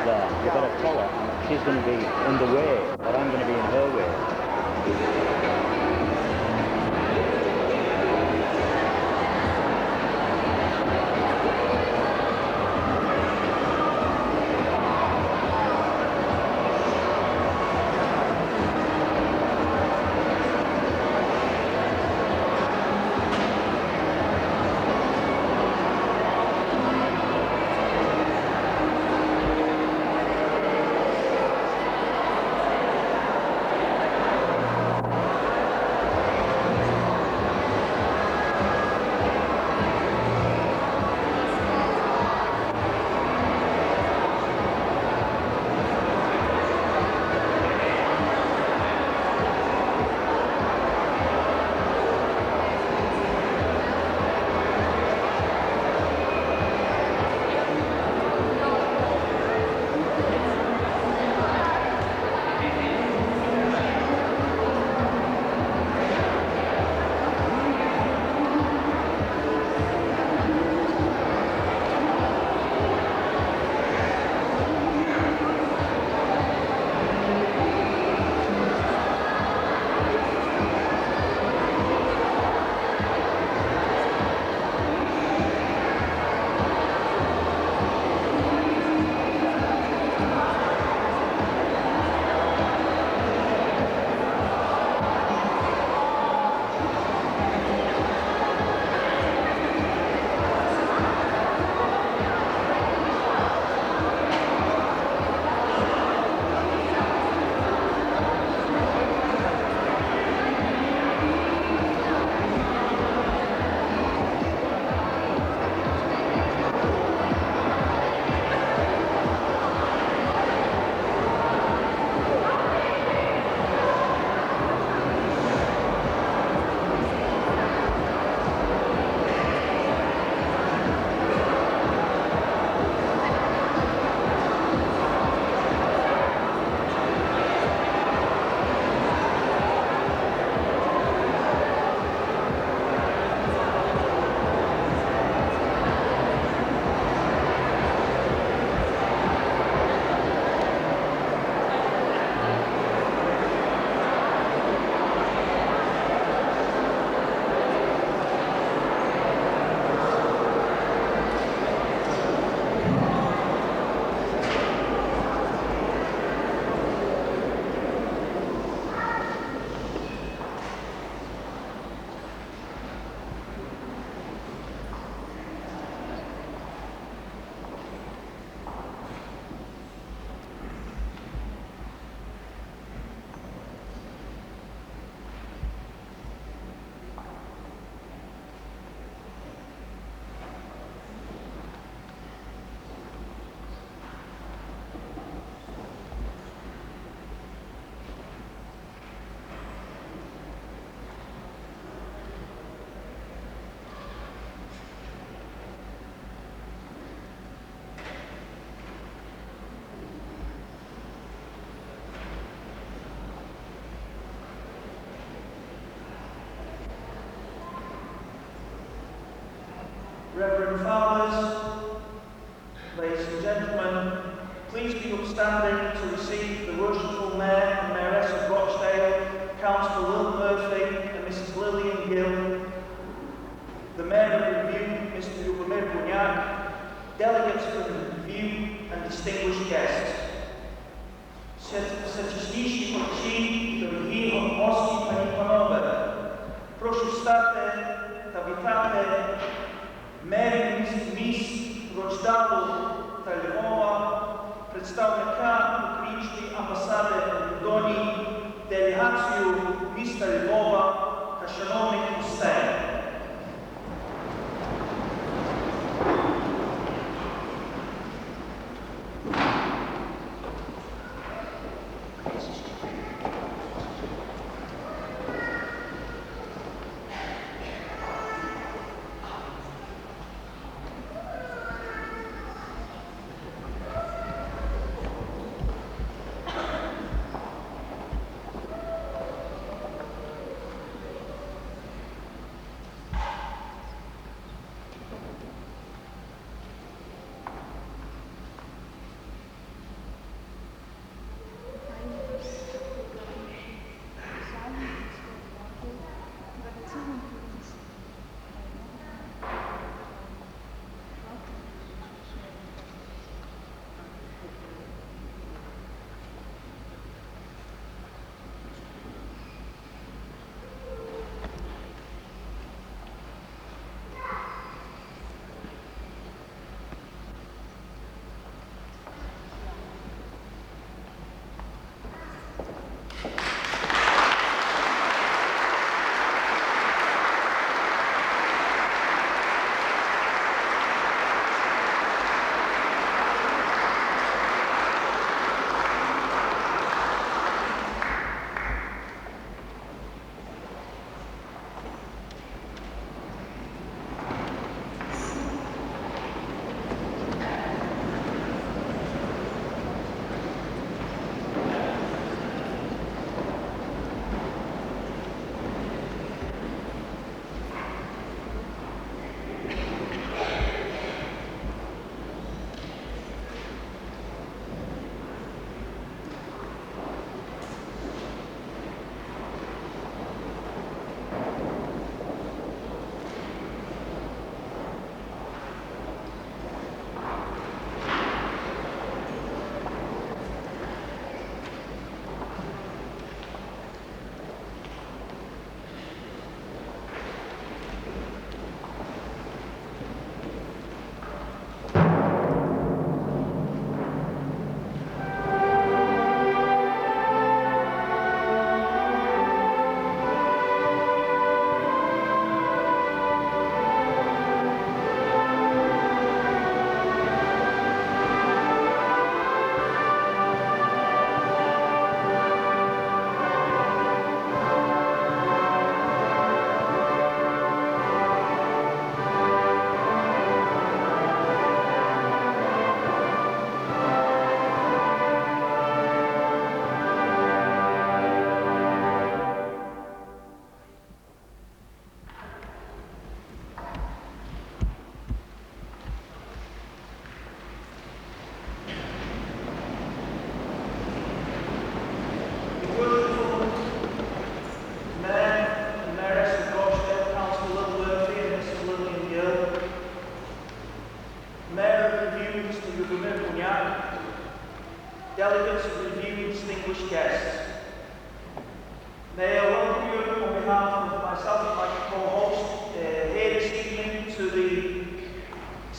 there. You've got to tell her she's going to be in the way, or I'm going to be in her way. Reverend Fathers, ladies and gentlemen, please be upstanding to receive the worshipful Mayor and Mayoress of Rochdale, Councillor Will Murphy and Mrs Lillian Gill, the Mayor of Review, Mr Lubomir Bunyak, delegates from Review and distinguished guests. Всечестніші очі, дорогі гості, пані панове, прошу встати та вітати мерів міст Рочдалу та Львова, представника Української амбасади в Лондоні, делегацію міста Львова та шановних гостей.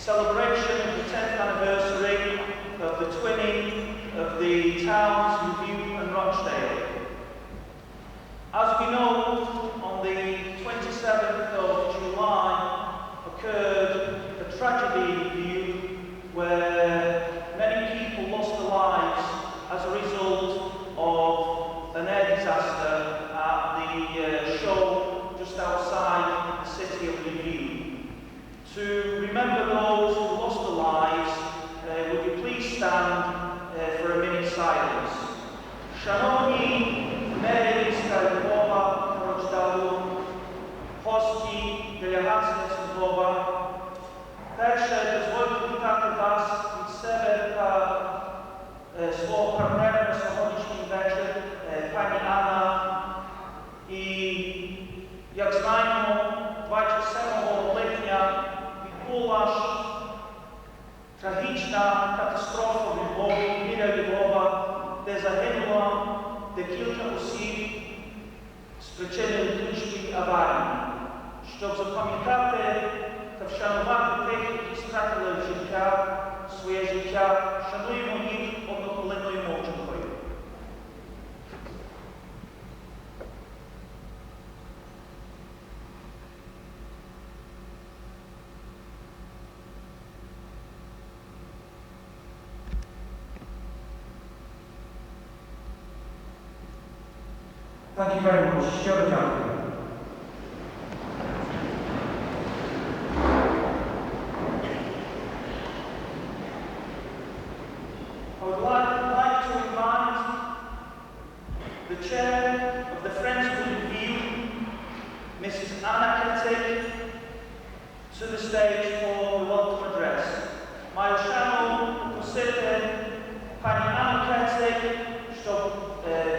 celebration of the 10th anniversary of the twinning of the towns Lviv and Rochdale. As we know, on the 27th of July occurred a tragedy in Lviv where many people lost their lives as a result of an air disaster at the show just outside the city of Lviv. To remember those who lost their lives, would you please stand for a minute silence. Шановні мери міста Львова, Рochdale, гості, делегація з Львова, перше, дозвольте вітати вас від себе та свого партнера на сьогоднішній вечір, пані Анна. І, як знаємо, 27 липня відбулася трагічна катастрофа в Львові, біля Львова, де загинуло декілька осіб, спричинили ключові аварії. Щоб запам'ятати та вшанувати тих, які стратили своє життя, шануємо їх однохвилинною мовчанкою. Thank you very much. Щиро дякую. I would like to invite the chair of the Friends of Lviv, Mrs. Anna Ketik, to the stage for the welcome address. Маю шану просити пані Анну Ketik, щоб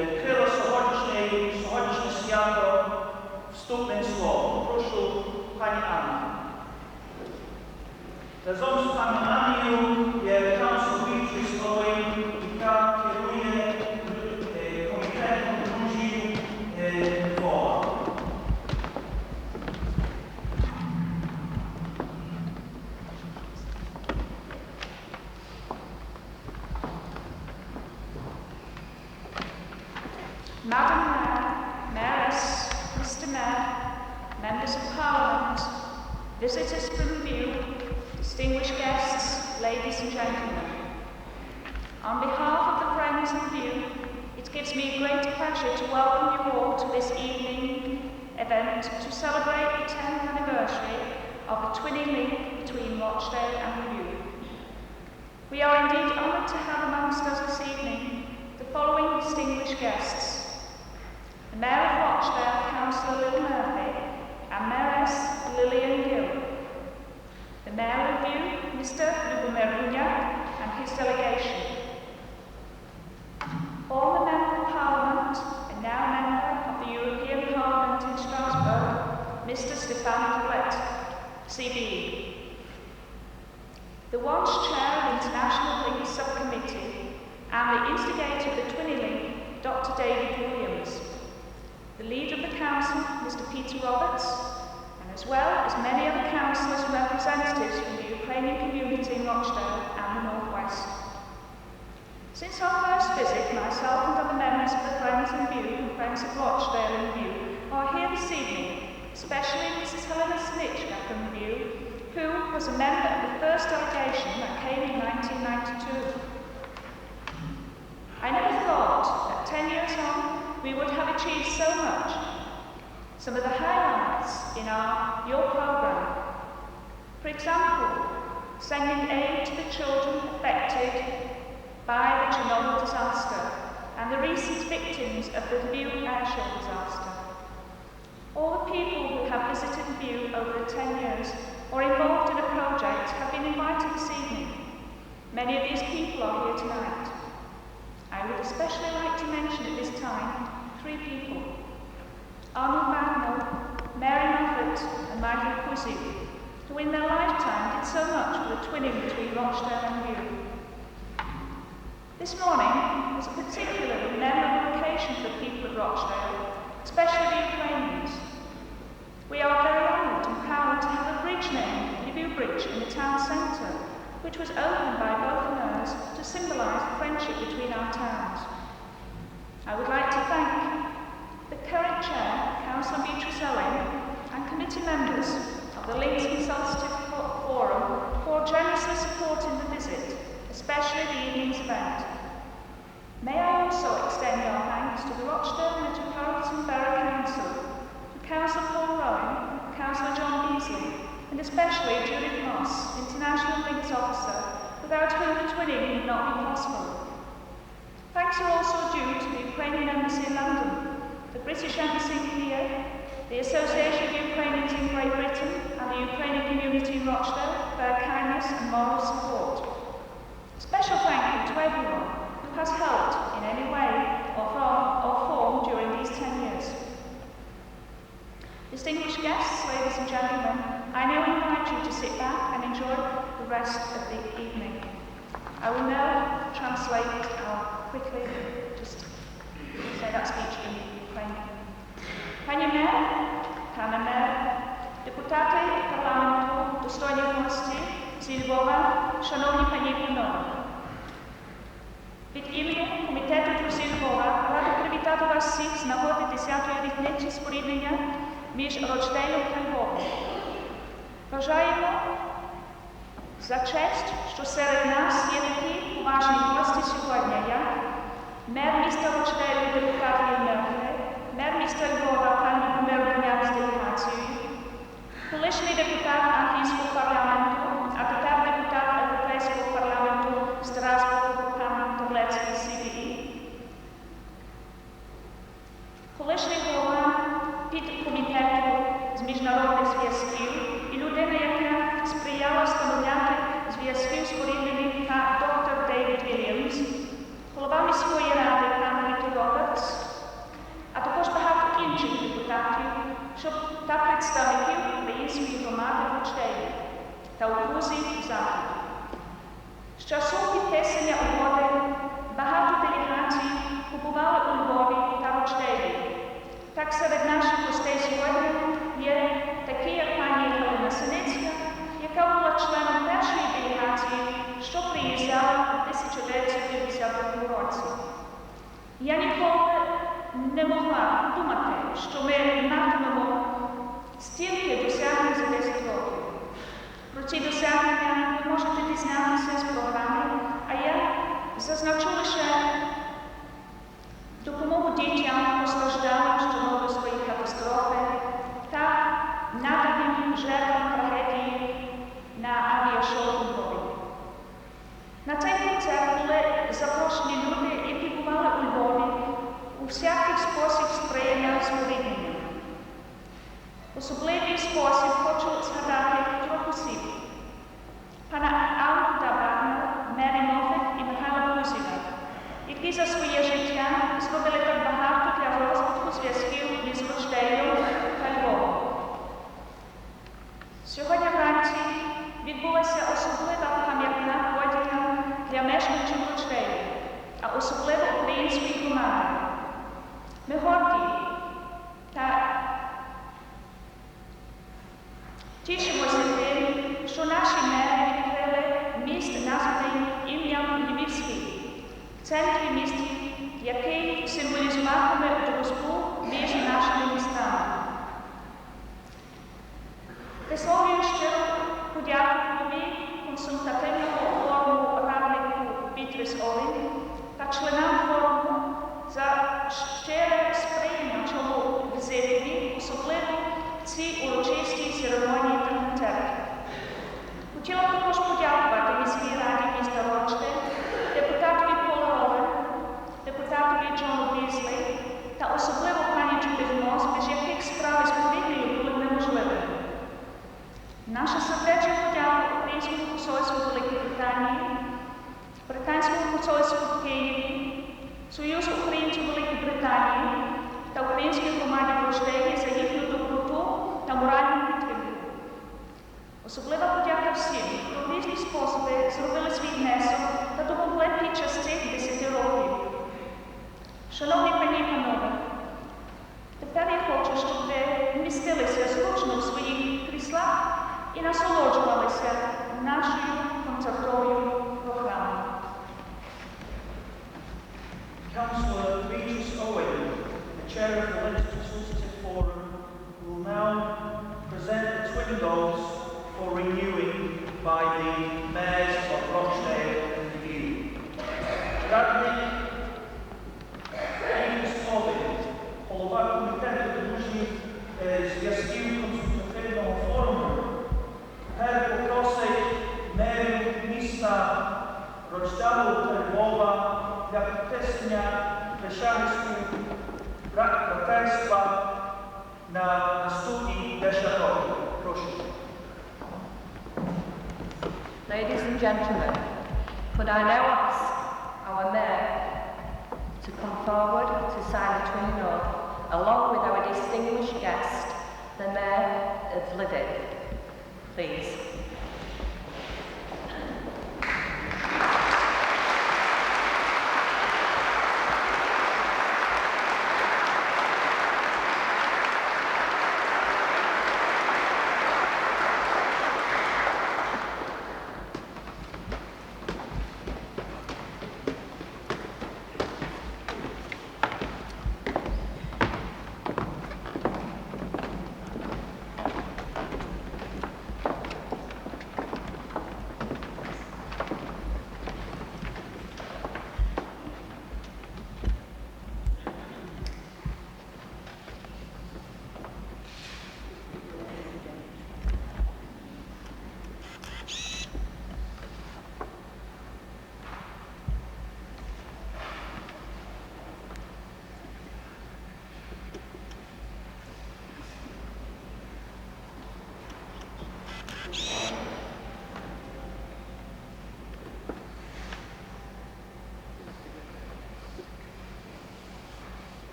відкрила сьогоднішнє свято вступним словом. Прошу пані Анну. Разом з пані Анною є канцлер військовий, яка керує комітетом дружніх Львова. Madam Mayor, Mayoress, Mr. Mayor, Members of Parliament, visitors from Lviv, distinguished guests, ladies and gentlemen. On behalf of the Friends of Lviv, it gives me great pleasure to welcome you all to this evening event to celebrate the 10th anniversary of the twinning link between Rochdale and Lviv. We are indeed honoured to have amongst us this evening the following distinguished guests: the Mayor of Rochdale, Councillor Lil Murphy, and Mayoress Lillian Gill. The Mayor of Lviv, Mr. Lubomir Runyak, and his delegation. Former Member of Parliament and now Member of the European Parliament in Strasbourg, Mr. Stefan Plet, CBE. The once Chair of the International Link Subcommittee and the instigator of the Twinning Link, Dr. David Williams. The Leader of the Council, Mr. Peter Roberts, and as well as many other councillors and representatives from the Ukrainian community in Rochdale and the Northwest. Since our first visit, myself and other members of the Friends of Lviv and Friends of Rochdale and Lviv are here this evening, especially Mrs. Helena Sinichka from Lviv, who was a member of the first delegation that came in 1992. I never thought that 10 years on we would have achieved so much. Some of the highlights in your programme. For example, sending aid to the children affected by the Chernobyl disaster and the recent victims of the Lviv airshow disaster. All the people who have visited Lviv over the 10 years or involved in a project have been invited this evening. Many of these people are here tonight. I would especially like to mention at this time 3 people: Arnold Bagnall, Mary Moffat and Michael Kuzik, who in their lifetime did so much for the twinning between Rochdale and Lviv. This morning was a particularly memorable occasion for the people of Rochdale, especially the Ukrainians. We are very honoured and proud to have a bridge named Lviv Bridge in the town centre, which was opened by both mayors to symbolise the friendship between our towns. I would like to thank the current chair, Councillor Beatrice Owen, and committee members of the Links Consultative Forum for generously supporting the visit, especially the evening's event. May I also extend our thanks to the Rochdale Metropolitan Borough Council, to Councillor Paul Rowan, Councillor John Beasley, and especially Judith Moss, International Links Officer, without whom the twinning would not be possible. Thanks are also due to the Ukrainian Embassy in London, the British Embassy in Kiev, the Association of Ukrainians in Great Britain, and the Ukrainian community in Rochdale for their kindness and moral support. Special thank you to everyone who has helped in any way or form during these 10 years. Distinguished guests, ladies and gentlemen, I now invite you to sit back and enjoy the rest of the evening. I will now translate, I'll quickly just say that speech in Ukrainian. Пані мер, пане мер, депутати парламенту, достойні гості зі Львова, шановні пані і панове. Від імені Комітету друзів Львова рада привітати вас всіх з нагоди 10-ї річниці споріднення між Рочдейлом та Львовом. Вважаємо за честь, що серед нас є такі поважні гості сьогодні, як мер міста Рochdale, депутат Євмерфе, мер міста Львова, пан Любомир Боняк з делегацією, колишній депутат Англійського парламенту, а тепер депутат Європейського парламенту Страсбургу, пан Торлецький з СІВІ, колишній голова підкомітету з міжнародних зв'язків і людина, яка сприяла встановляти зв'язків споріднених та доктор Дейвід Вільямс, голова міської ради пан Віктор Робертс, а також багато інших депутатів та представників української громади в Rochdale та окрузі Захід. З часу підписання угоди багато делегацій побували у Львові та Rochdale. Так серед наших гостей сьогодні є такі, як пані Галина Синицька, яка була членом першої делегації, що приїжджала у 1950 році. Я ніколи не могла думати, що ми матимемо стільки досягнень за 10 років. Про ці досягнення ви можете дізнатися з програми, а я зазначу лише допомогу дітям постраждалим з Чорнобильської катастрофи та наданим жертвам трагедії на авіашоу у Львові. На цей концерт були запрошені люди, які бували у Львові у всякий спосіб сприяння споріднення. Особливий спосіб хочу згадати трьох осіб. Пана Аоуна, Мері Моффет і Михайла Бузіна, які за своє життя зробили так багато для розвитку зв'язків між Rochdale та Львовом. Сьогодні вранці відбулася особлива пам'ятна подія для мешканців Rochdale, а особливо української громади. Ми горді та тішимося тим, що наші мери відкрили міст, названий ім'ям Львівський, в центрі міста, який символізуватиме дружбу між нашими містами. Висловлюю щиру подяку голові консультативного форуму раднику Бітріс Олін та членам форуму за щире сприяння цьому візитові, особливо цій урочистій церемонії та концерті. Хотіла б також подякувати міській раді міста Rochdale, депутатові Полу Роwan, депутатові Джону Біслі та особливо пані Джудит Мос, без яких справи з повітрям були б неможливими. Наша сердечна подяка Українському посольству Великої Британії, Британському посольству в Києві, Союзу українців Великої Британії та українській громаді в Rochdale за їхню доброту та моральну підтримку. Особлива подяка всім, хто в різні способи зробили свій внесок та допомогли під час цих 10 років. Шановні пані і панове, тепер я хочу, щоб ви вмістилися зручно в своїх кріслах і насолоджувалися нашою концертовою програмою. Councillor Beatrice Owen, the chair of the Legislative Forum, will now present the twin dolls for renewing by the mayors of Rochdale and Lviv. Радник Beatrice Owen, голова комітету дружніх зв'язків консультативного форуму, попросить мерів міста Рochdale та Львова для підписання присяги братерства на наступні 10 років. Прошу. Ladies and gentlemen, could I now ask our Mayor to come forward to sign a twin oath, along with our distinguished guest, the Mayor of Lviv, please.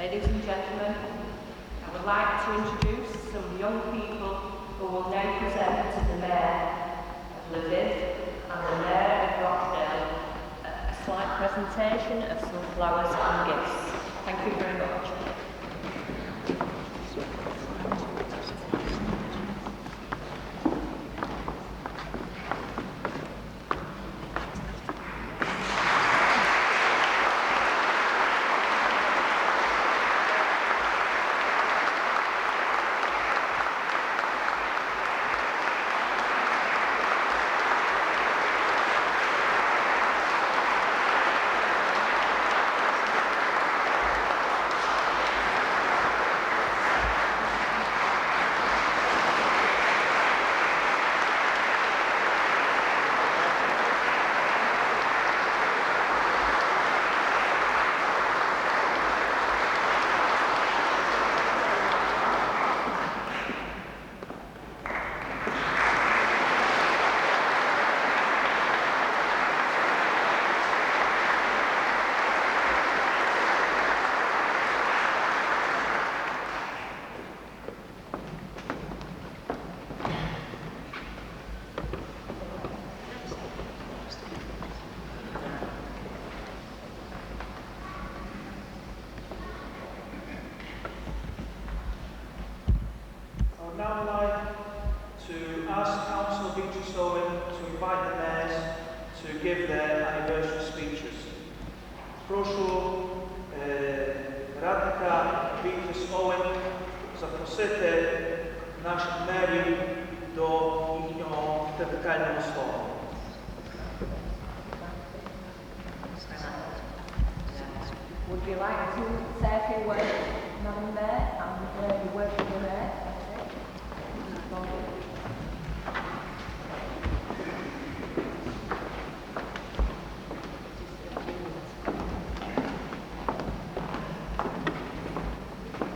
Ladies and gentlemen, I would like to introduce some young people who will now present to the Mayor of Lviv and the Mayor of Rochdale a slight presentation of some flowers and gifts. Thank you very much. Now I'd like to ask Councillor Beatrice Owen to invite the mayors to give their anniversary speeches. Прошу радника Beatrice Owen запросити наших мерів до їхнього вітального слова. Would you like to say a few words, Madam Mayor, and the work of the Mayor?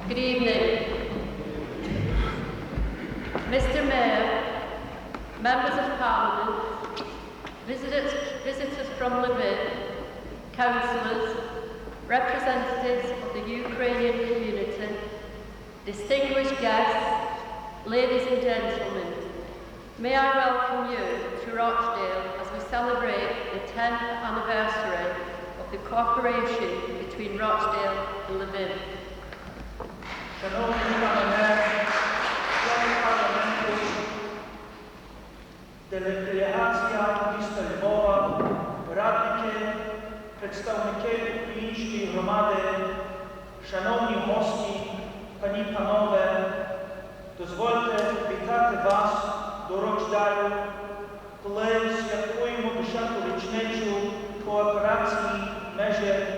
Good evening. Mr. Mayor, members of Parliament, visitors from Lviv, councillors, representatives of the Ukrainian community, distinguished guests, ladies and gentlemen, may I welcome you to Rochdale as we celebrate the 10th anniversary of the cooperation between Rochdale and Lviv. Шановні пане мер, члени парламенту, делегація міста Львова, радники, представники української громади, шановні гості, пані і панове, дозвольте вітати вас до Рochdale, коли святкуємо 10-ту річницю кооперації між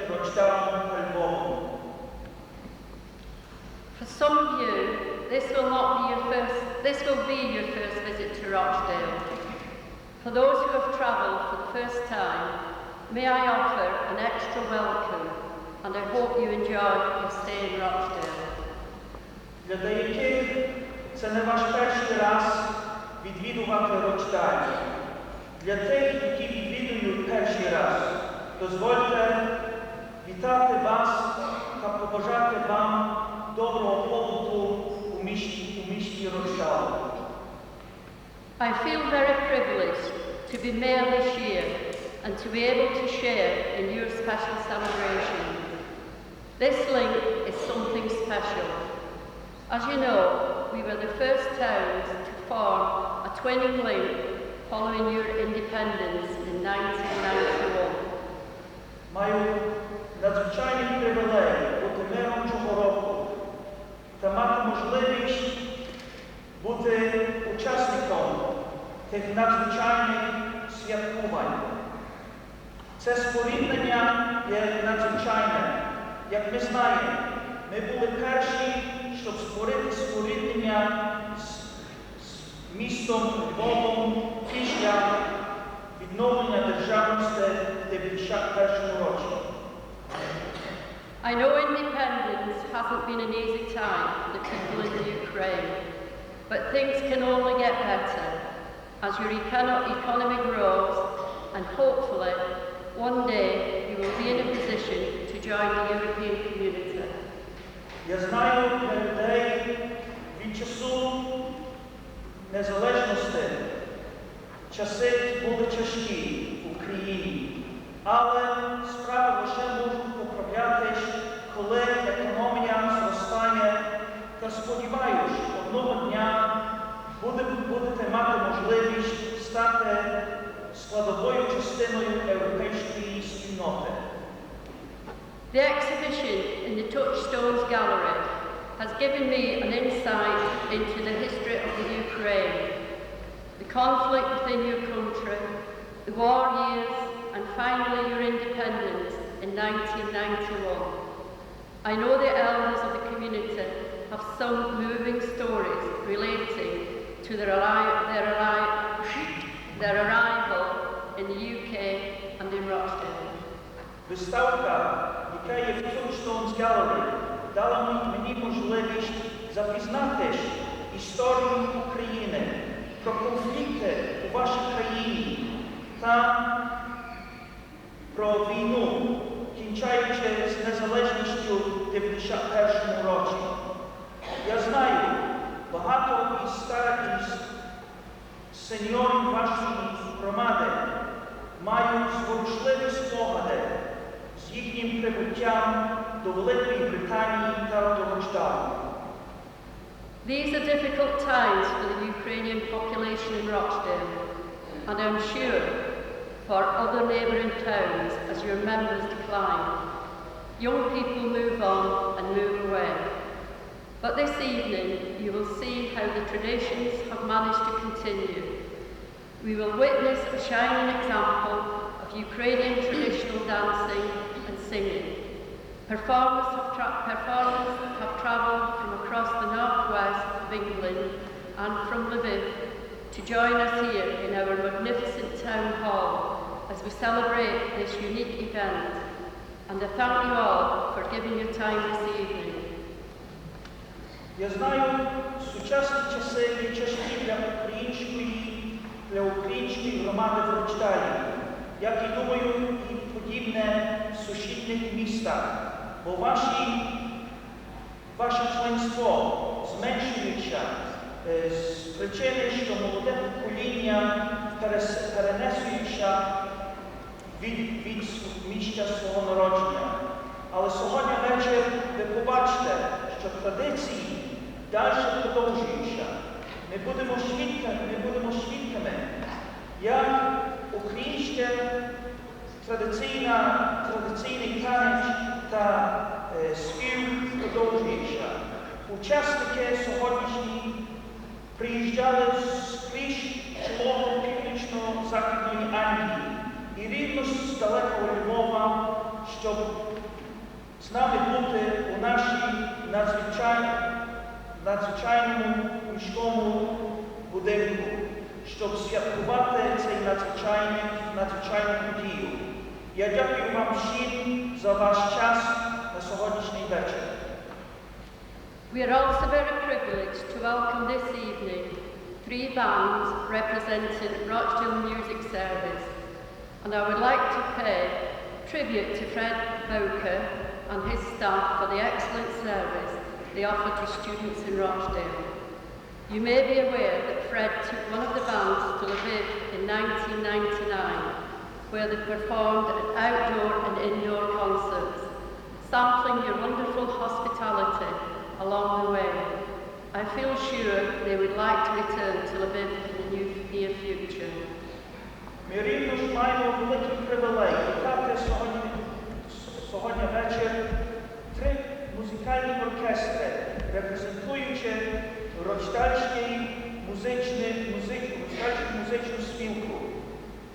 Rochdale та Львовом. For some of you, this will be your first visit to Rochdale. For those who have travelled for the first time, may I offer an extra welcome, and I hope you enjoy your stay in Rochdale. Для деяких це не ваш перший раз відвідувати Rochdale. Для тих, які відвідують перший раз, дозвольте вітати вас та побажати вам доброго побуту у місті Rochdale. I feel very privileged to be mayor this year and to be able to share in your special celebration. This link is something special. As you know, we were the first towns to form a twinning link following your independence in 1991. Маю надзвичайний привілей бути мером цього року та мати можливість бути учасником тих надзвичайних святкувань. Це споріднення є надзвичайне. Як ми знаємо, ми були перші, щоб створити споріднення з містом Львовом після відновлення державності в 1991 році. I know independence hasn't been an easy time for the people in the Ukraine, but things can only get better as your economy grows, and hopefully one day you will be in a position to join the European community. Я знаю, для людей від часу незалежності часи були тяжкі в Україні, але справи лише можуть поправлятись, коли економія зростає, та сподіваюся, що одного дня будете мати можливість стати складовою частиною європейської спільноти. The exhibition in the Touchstones Gallery has given me an insight into the history of the Ukraine, the conflict within your country, the war years, and finally your independence in 1991. I know the elders of the community have some moving stories relating to their arrival in the UK and in Rochdale. Виставка, яка є в Touchstones Gallery, дала мені можливість запізнатись історію України, про конфлікти у вашій країні та про війну, кінчаючи з незалежністю в 1991 році. Я знаю, багато із сеньорів вашої громади мають зворушливі спогади з їхнім прибуттям до Великої Британії та до Rochdale. These are difficult times for the Ukrainian population in Rochdale, and I'm sure for other neighbouring towns as your members decline. Young people move on and move away. But this evening you will see how the traditions have managed to continue. We will witness a shining example of Ukrainian traditional dancing and singing. Performers have travelled from across the northwest of England and from Lviv to join us here in our magnificent town hall as we celebrate this unique event. And I thank you all for giving your time this evening. Я знаю, сучасні часи є тяжкі для української громади в Рochdale, як і, думаю, і подібне в сусідніх містах, бо ваше членство зменшується з причини, що молоде покоління перенесується від місця свого народження. Але сьогодні вечір ви побачите, що традиції далі продовжуються. Ми будемо свідками, як українське традиційний танець та спів продовжується. Учасники сьогоднішні приїжджали скрізь цілого північно-західної Англії і рівно з далекого Львова, щоб з нами бути у нашій надзвичайному міському будинку, щоб святкувати цей надзвичайну подію. Я дякую вам всім за ваш час на сьогоднішній вечір. We are also very privileged to welcome this evening 3 bands representing Rochdale Music Service, and I would like to pay tribute to Fred Bowker and his staff for the excellent service they offer to students in Rochdale. You may be aware that Fred took one of the bands to Lviv in 1999, where they performed at outdoor and indoor concerts, sampling your wonderful hospitality along the way. I feel sure they would like to return to Lviv in the near future. Ми рівно ж маємо великий привілей вітати сьогодні вечір 3 музикальні оркестри, репрезентуючи Рochdaleську музичну спілку.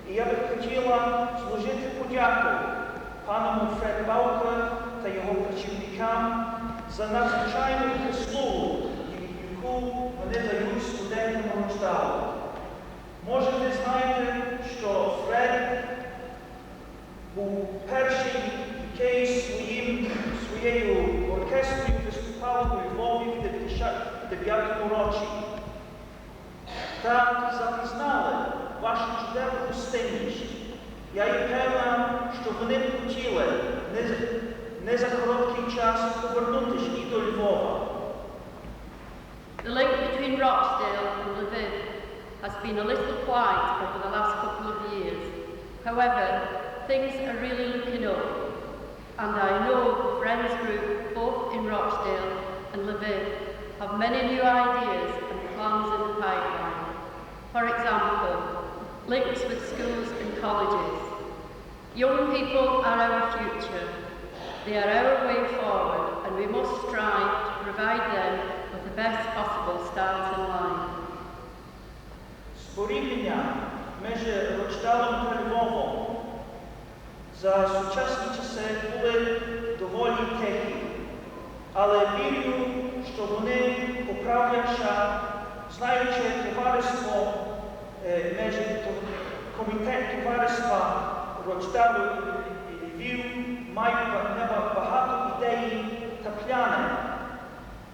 І я би хотіла зложити подяку пану Фреду Баука та його працівникам за надзвичайну прислугу, яку вони дають студентам Rochdale. Може, ви знаєте, що Фред був перший, який своєю оркестрою виступав у Львові в 1999 році. Так запізнали вашу чудову гостинність. Я є певна, що вони б хотіли не за короткий час повернутися і до Львова. The link between Rochdale and Lviv has been a little quiet over the last couple of years. However, things are really looking up, and I know the Friends Group, both in Rochdale and Lviv, have many new ideas and plans in the pipeline. For example, links with schools and colleges. Young people are our future. They are our way forward, and we must strive to provide them with the best possible start in life. Порівняння між Рochdalем та Львовом за сучасні часи були доволі тихі, але вірю, що вони поправляться, знаючи товариство між комітет товариства Rochdale і Львів мають багато ідей та плани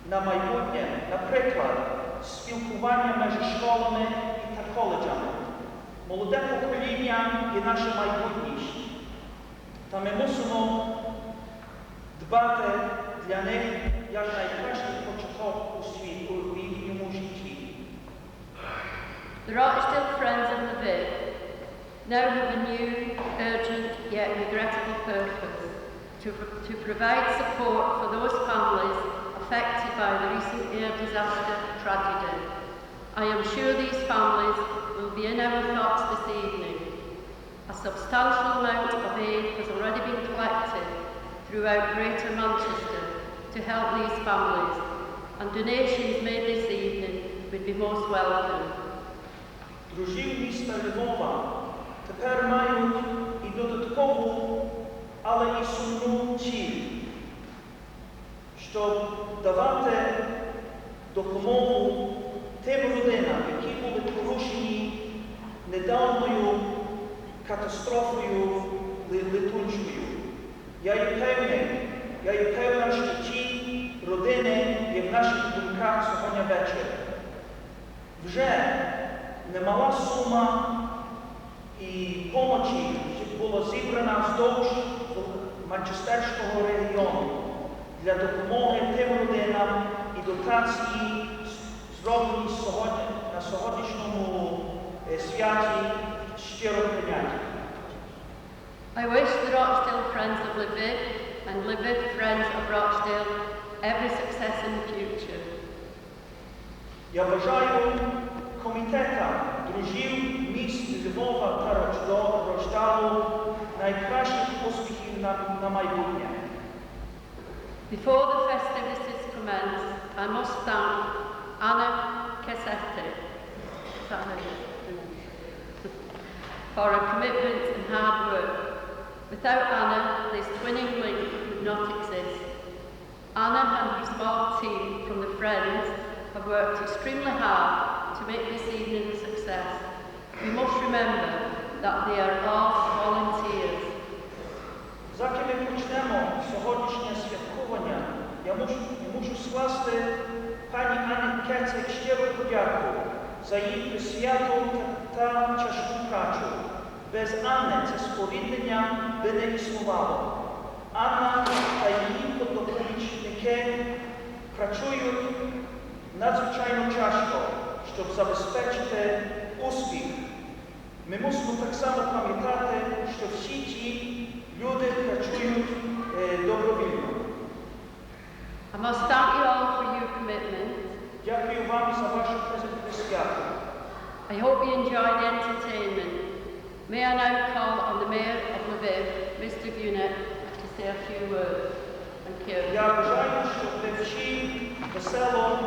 на майбутнє, наприклад, спілкування між школами та коледжами. Молоде покоління є наша майбутність, та ми мусимо дбати для них як найкращий початок у їхньому житті. The Rochdale Friends of Lviv now have a new, urgent, yet regrettable purpose to provide support for those families affected by the recent air disaster tragedy. I am sure these families will be in our thoughts this evening. A substantial amount of aid has already been collected throughout Greater Manchester to help these families, and donations made this evening would be most welcome. Дружів міста Львова тепер мають і додаткову, але і сумну ціль щоб давати допомогу тим родинам, які були порушені недавньою катастрофою летучою. Я є певна, що ті родини є в наших думках сьогодні ввечері. Вже немала сума і помочі була зібрана вздовж Манчестерського регіону для допомоги тим родинам і дотації, зроблені на сьогоднішньому святі щиро прийняті. I wish the Rochdale friends of Lviv and Lviv friends of Rochdale every success in the future. Я бажаю комітетам дружів міст Львова та Рochdale найкращих успіхів на майбутнє. Before the festivities commence, I must thank Anna Cassetti for her commitment and hard work. Without Anna, this twinning link would not exist. Anna and her small team from the Friends have worked extremely hard to make this evening a success. We must remember that they are all volunteers. Заки ми почнемо сьогоднішнє святкування, я мушу скласти пані Анні Кецик щиру подяку за її присвяту та тяжку працю. Без Анни це сповідання би не існувало. Анна та її подопомічники працюють надзвичайно тяжко, щоб забезпечити успіх. Ми мусимо так само пам'ятати, що всі ті люди працюють добровільно. I must thank you all for your commitment. Дякую вам за вашу присвяту. I hope you enjoy the entertainment. May I now call on the Mayor of Lviv, Mr. Bunet, to say a few words. Thank you. Я бажаю, щоб ви всі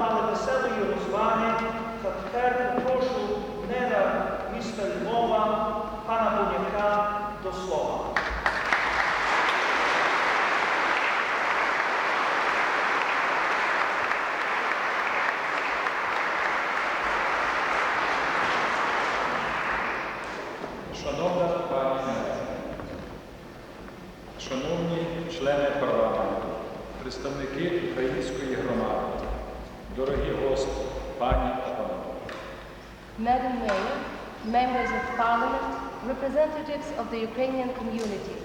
мали веселої розваги, та тепер прошу мера міста Львова, пана Буняка, до слова. Шановна пані мер, шановні члени парламенту, представники української громади, дорогі гості, пані та панове. Madam Mayor, members of Parliament, representatives of the Ukrainian community,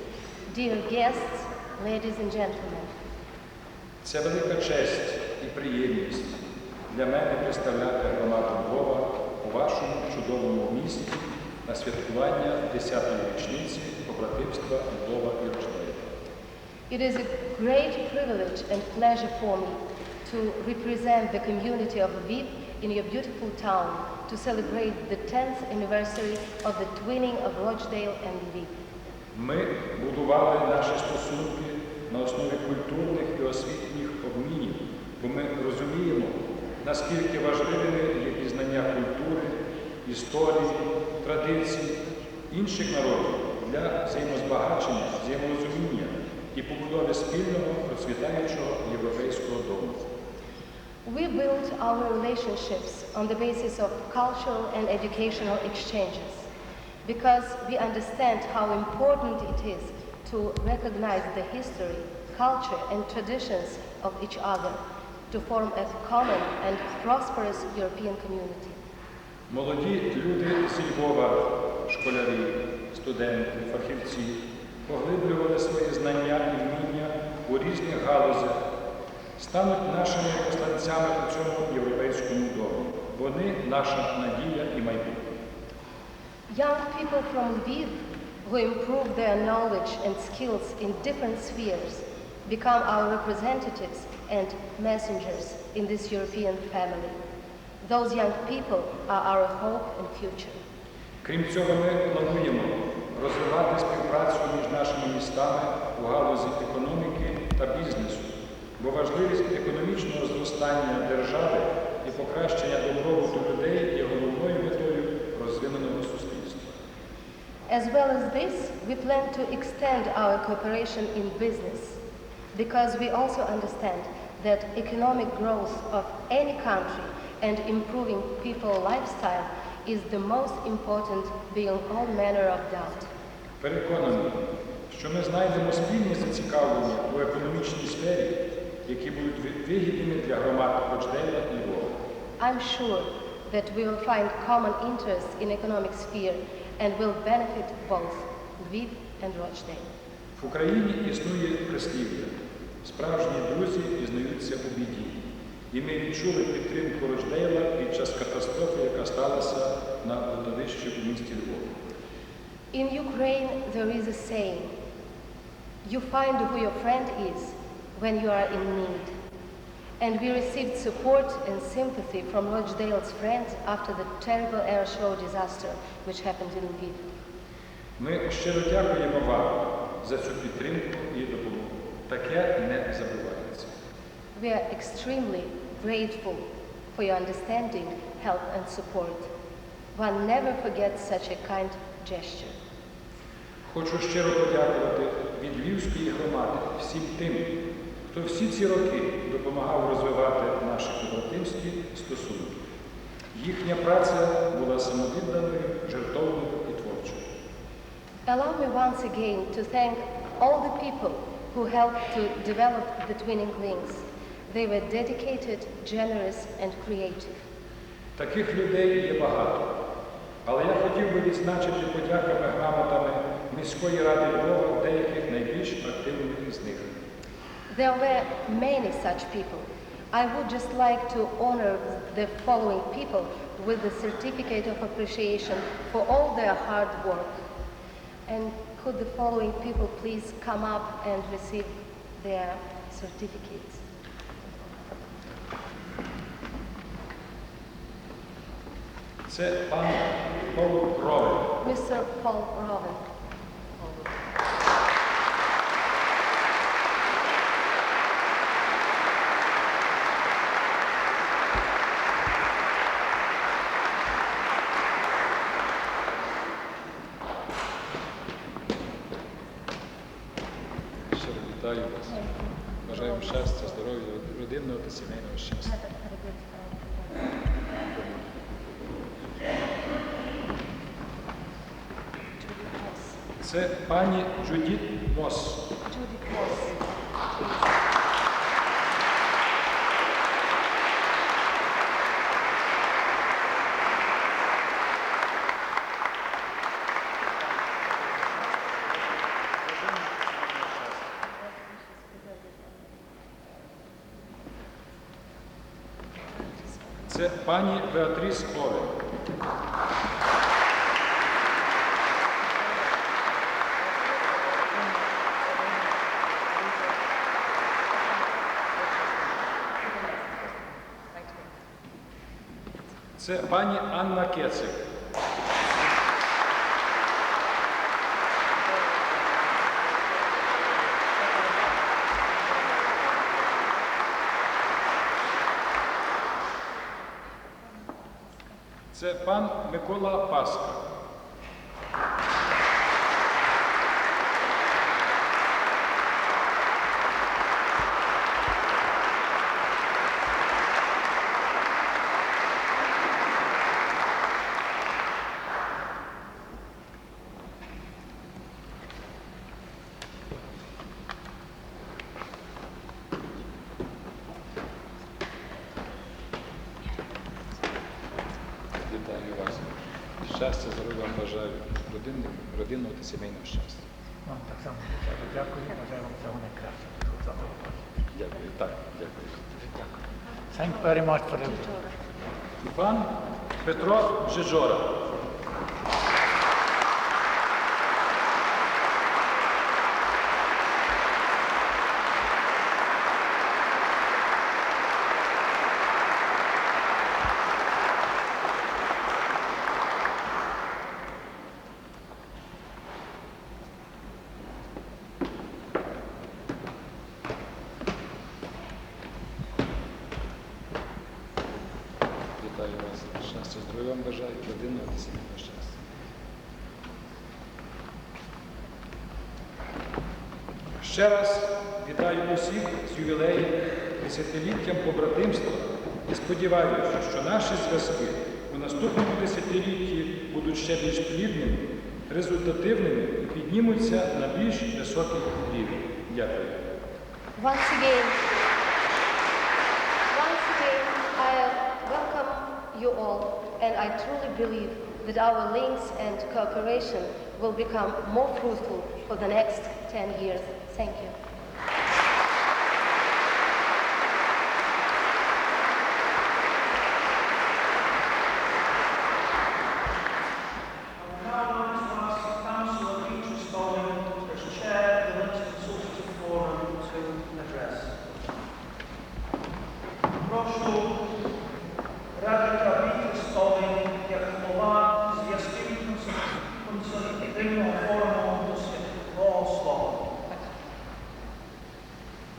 dear guests, ladies and gentlemen. Це велика честь і приємність для мене представляти громаду Львова у вашому чудовому місті на святкування 10-ї річниці побратимства Львова і Рochdale. It is a great privilege and pleasure for me to represent the community of Lviv in your beautiful town to celebrate the 10th anniversary of the twinning of Rochdale and Lviv. Ми будували наші стосунки на основі культурних і освітніх обмінів, бо ми розуміємо, наскільки важливими є пізнання культури, історії, традицій інших народів для взаємозбагачення, взаєморозуміння і побудови спільного процвітаючого європейського дому. We built our relationships on the basis of cultural and educational exchanges because we understand how important it is to recognize the history, culture and traditions of each other to form a common and prosperous European community. Молоді люди зі Львова, школярі, студенти, фахівці поглиблювали свої знання і вміння у різних галузях, стануть нашими посланцями у цьому європейському домі. Вони наша надія і майбутнє. Young people from Lviv who improve their knowledge and skills in different spheres become our representatives and messengers in this European family. Those young people are our hope and future. Крім цього, ми плануємо розвивати співпрацю між нашими містами у галузі економіки та бізнесу, бо важливість економічного зростання держави і покращення добробуту людей є головною метою розвиненого суспільства. As well as this, we plan to extend our cooperation in business, because we also understand that economic growth of any country and improving people's lifestyle is the most important beyond all manner of doubt. Переконаний, що ми знайдемо спільні зацікавлення у економічній сфері, які будуть вигідними для громад Рочдейла і Львова. I'm sure that we will find common interests in economic sphere and will benefit both Lviv and Rochdale. В Україні існує прислів'я «Справжні друзі пізнаються у біді». І ми відчули підтримку Рochdale під час катастрофи, яка сталася на родовищі у місті Львові. In Ukraine there is a saying, you find who your friend is when you are in need. And we received support and sympathy from Rochdale's friends after the terrible air show disaster which happened in Lviv. Ми щиро дякуємо вам за цю підтримку і допомогу. Таке не забувається. We are extremely grateful for your understanding, help and support. One never forgets such a kind gesture. Хочу щиро подякувати від Львівської громади всім тим, хто всі ці роки допомагав розвивати наші побратимські стосунки. Їхня праця була самовідданою, жертовною і творчою. Allow me once again to thank all the people who helped to develop the twinning links. They were dedicated, generous and creative. Таких людей є багато. Але я хотів би відзначити подяками грамотами міської ради Львова деяких найбільш активних із них. There were many such people. I would just like to honor the following people with the certificate of appreciation for all their hard work. And could the following people please come up and receive their certificates? Це пан Пол Ровен. Mr. Paul Rowan. Щиро вітаю вас. Бажаю вам щастя, здоров'я, родинного та сімейного щастя. Це пані Джудіт Мос. Це пані Беатріс Овен. Це пані Анна Кецик. Це пан Микола Паска. Вітаю вас. Щастя, здоров'я вам бажаю, родинного та сімейного щастя. Вам так само дякую, бажаю вам всього найкращого. Дякую, так, дякую. Thank you very much for it. Пан Петро Жижора. Вітаю вас. Щастя, здоров'я вам бажаю, родинного та сімейного щастя. Ще раз вітаю усіх з ювілеєм, десятиліттям побратимства і сподіваюся, що наші зв'язки у наступному десятилітті будуть ще більш плідними, результативними і піднімуться на більш високий рівень. Дякую. Once again, I welcome you all, and I truly believe that our links and cooperation will become more fruitful for the next 10 years. Thank you.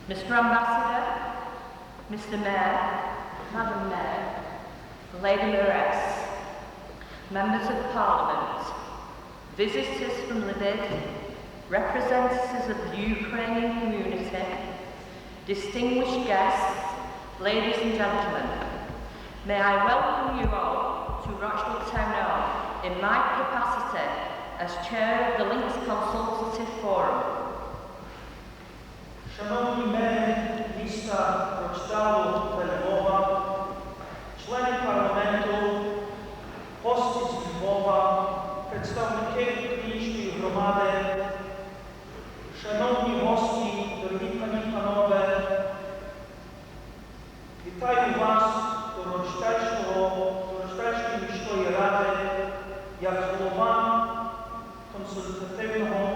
Mr. Ambassador, Mr. Mayor, Madam Mayor, Lady Mayoress, Members of Parliament, visitors from Lviv, representatives of the Ukrainian community, distinguished guests, ladies and gentlemen, may I welcome you all to Rochdale Town Hall in my capacity as Chair of the Links Consultative Forum. Шановні мери міста Рочдалу та Львова, члени парламенту, гості з Львова, представники української громади, шановні гості, дорогі пані і панове, вітаю вас до Рochdaleської міської ради як голова консультативного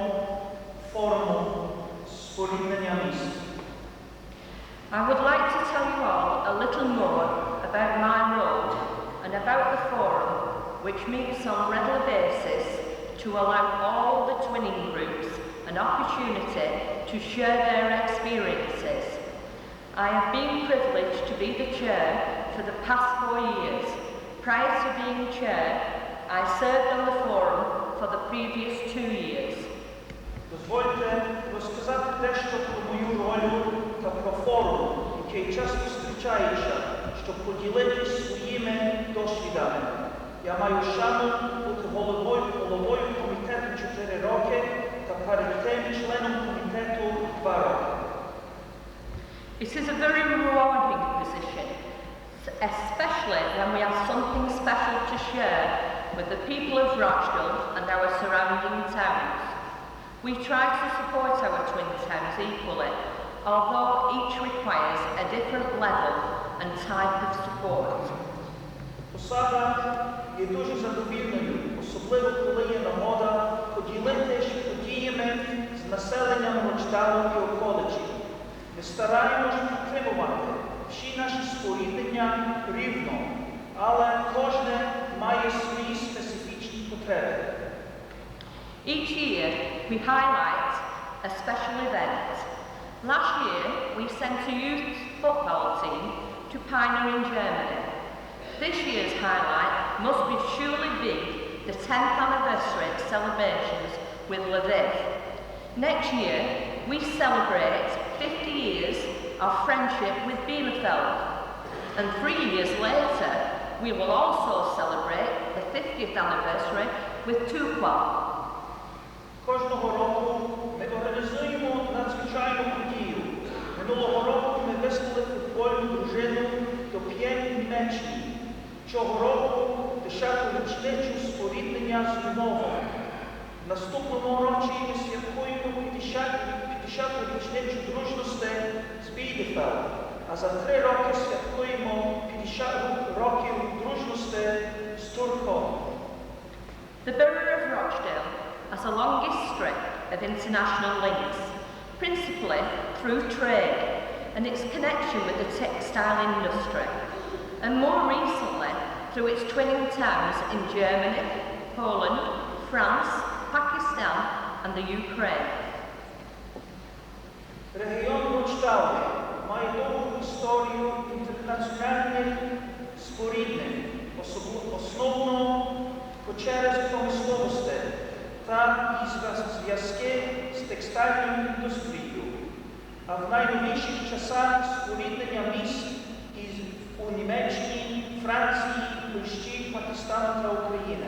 форуму споріднення міст. I would like to tell you all a little more about my role and about the forum, which meets on a regular basis to allow all the twinning groups an opportunity to share their experiences. I have been privileged to be the chair for the past 4 years. Prior to being chair, I served on the forum for the previous 2 years. Дозвольте розказати дещо про мою роль та про форум, який часто зустрічається, щоб поділитися своїми досвідами. Я маю шану бути головою комітету 4 роки та перед тим членом комітету 2 роки. It is a very rewarding position, especially when we have something special to share with the people of Rochdale and our surrounding towns. We try to support our twin towns equally, although each requires a different level and type of support. Посада є дуже задовільною, особливо коли є нагода поділитися подіями з населенням Рochdale і околиці. Ми стараємося підтримувати всі наші споріднення рівно, але кожне має свої специфічні потреби. Each year we highlight a special event. Last year we sent a youth football team to Pioneer in Germany. This year's highlight must surely be the 10th anniversary celebrations with Lviv. Next year we celebrate 50 years of friendship with Bielefeld, and 3 years later we will also celebrate the 50th anniversary with Tukwa. Кожного року ми організуємо надзвичайну подію. Минулого року ми вислали футбольну дружину до П'єн в Німеччині. Цього року 10-ту річницю споріднення з Львовом. В наступному році ми святкуємо 50-ту річницю дружності з Bielefeld, а за 3 роки святкуємо 50 років дружності з Турком. The borough of Rochdale has a long history of international links, principally through trade and its connection with the textile industry, and more recently through its twinning towns in Germany, Poland, France, Pakistan and the Ukraine. Регіон Rochdale має довгу історію інтернаціональних споріднень, основно через промисловості та зв'язки з текстильною індустрією. а в найновіших часах споріднення міст у Німеччині, Франції, Польщі, Пакистану та України.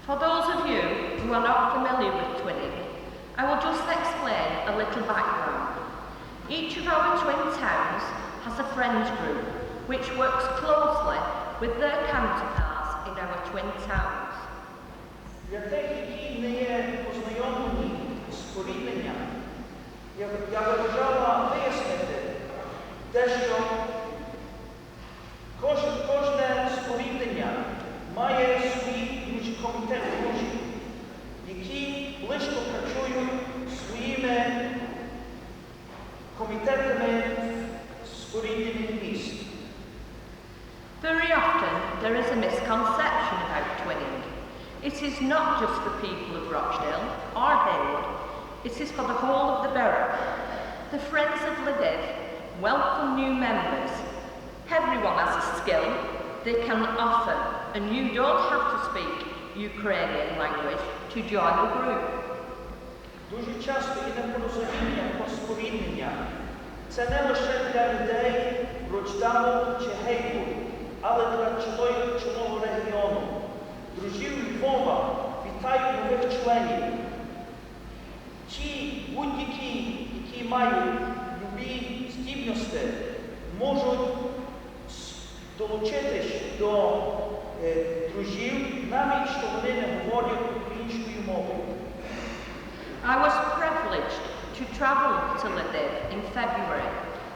For those of you who are not familiar with twinning, I will just explain a little background. Each of our twin towns has a friends group which works closely with their counterparts in our twin towns. Для тих, які не є познайомлені з спорідненням, я вважала вияснити те, що кожне споріднення має свій комітет дружів, які близько працюють своїми комітетами споріднених міст. Very often there is a misconception about twinning. It is not just for people of Rochdale or Heywood, it is for the whole of the borough. The Friends of Lviv welcome new members. Everyone has a skill they can offer, and you don't have to speak Ukrainian language to join the group. Дуже часто є непорозуміння про споріднення. Це не лише для людей Рochdale чи Heywood, але для цілого регіону. Дружів Львова вітають нових членів. Ті будь-які, які мають любі здібності, можуть долучитись до дружів, навіть що вони не говорять українською мовою. I was privileged to travel to Lviv in February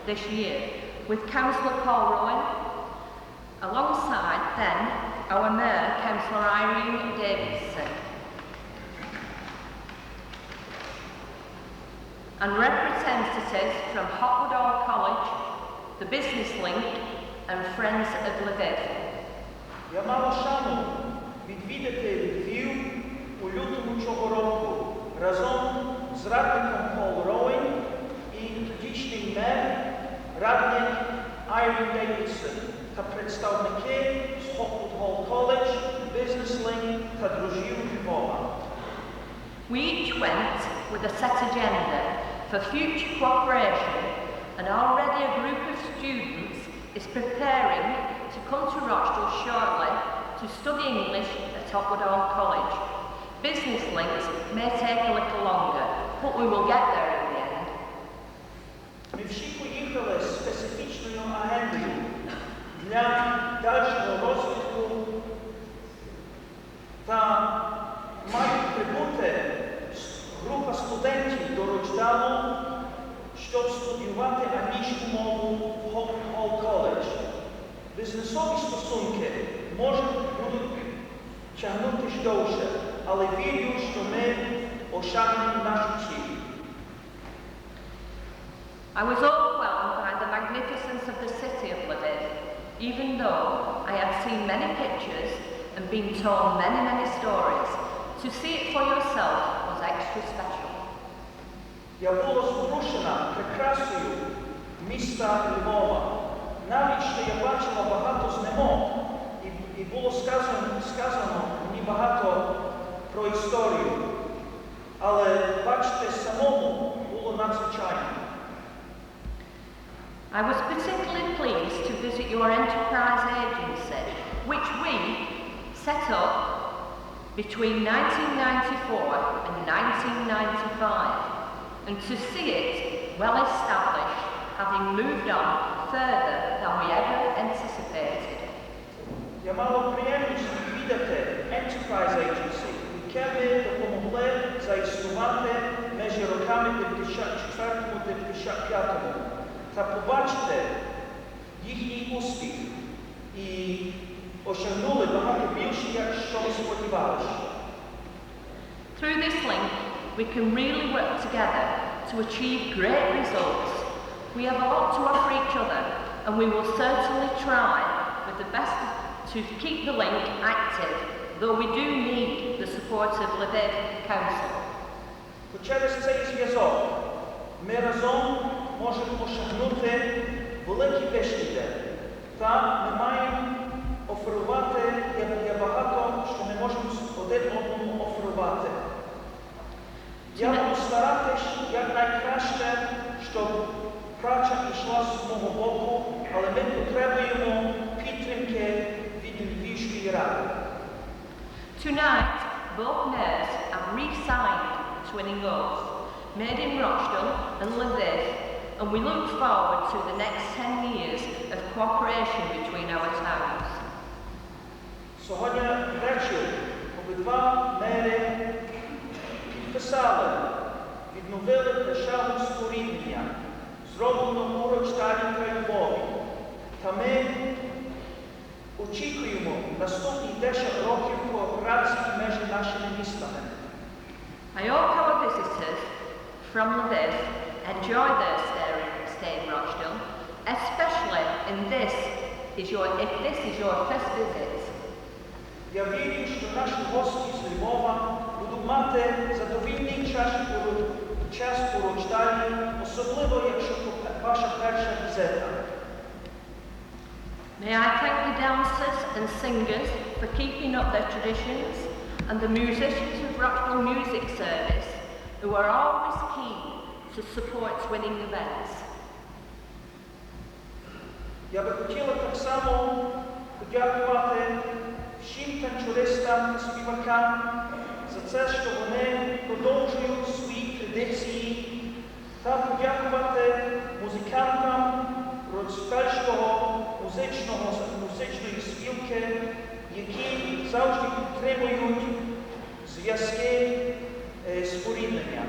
this year with Councillor Paul Rowan, alongside then our Mayor, Councillor Irene Davidson, and representatives from Hopwood College, the Business Link and Friends of Lviv. Я мала шану відвідати Львів у лютому цього року разом з радником Пол Роуен і тодішній мер, радник Айрін Дейвідсон та представники з Hopwood College, Business Link та дружів Львова. We each went with a set agenda for future cooperation, and already a group of students is preparing to come to Rochdale shortly to study English at Hopwood College. Business links may take a little longer, but we will get there in the end. Ми всі поїхали з специфічною агендою для дальшого розвитку та мають прибути група студентів до Rochdale, щоб студіювати англійську мову в Hopwood College. Бізнесові стосунки будуть тягнутися довше, але вірю, що ми осягнемо нашу ціль. I was overwhelmed by the magnificence of the city of Lviv, even though I had seen many pictures and been told many stories. To see it for yourself was extra special. Я була зворушена прекрасою міста Львова. Навіть що я бачила багато знімок, і було сказано мені багато про історію. Але бачити самому було надзвичайно. I was particularly pleased to visit your enterprise agency, which we set up between 1994 and 1995, and to see it well established, having moved on further than we ever anticipated. Я мала приємність відвідати Enterprise Agency, яке ми допомогли заіснувати між роками 1994-1995 та побачити їхній успіх і осягнули багато більше, як що ми сподівалися. Through this link, we can really work together to achieve great results. We have a lot to offer each other, and we will certainly try with the best to keep the link active, though we do need the support of Lviv Council. Через цей зв'язок ми разом можемо осягнути великі вишки, та ми маємо оферувати, є багато, що ми можемо один одному оферувати. Я буду старатись якнайкраще, щоб з мого боку, але ми потребуємо підтримки від Львівської ради. Tonight, both mayors have re-signed twinning oaths made in Rochdale and Lviv, and we look forward to the next 10 years of cooperation between our towns. Сьогодні ввечері обидва мери підписали, відновили пришелу споріднення, зроблено у Рочдалі та Львові. Та ми очікуємо наступні 10 років кооперації між нашими містами. I hope our visitors from Lviv enjoy their stay in Rochdale, especially if this is your first visit. Я вірю, що наші гості з Львова будуть мати задовільний час у Рochdale, особливо якщо це ваша перша візита. May I thank the dancers and singers for keeping up their traditions, and the musicians of Rochdale Music Service, who are always keen to support twinning events. Я би хотіла так само подякувати всім танцюристам та співакам за це, що вони продовжують свої традиції, та подякувати музикантам Рochdaleського музичної спілки, які завжди підтримують зв'язки споріднення.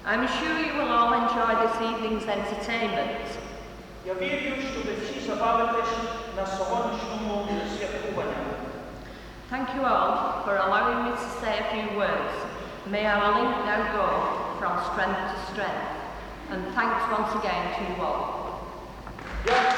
I'm sure you will all enjoy this evening's entertainment. Я вірю, що ви всі забавитесь на сьогоднішньому святкуванні. Thank you all for allowing me to say a few words. May our link now go from strength to strength. And thanks once again to you all. Дякую.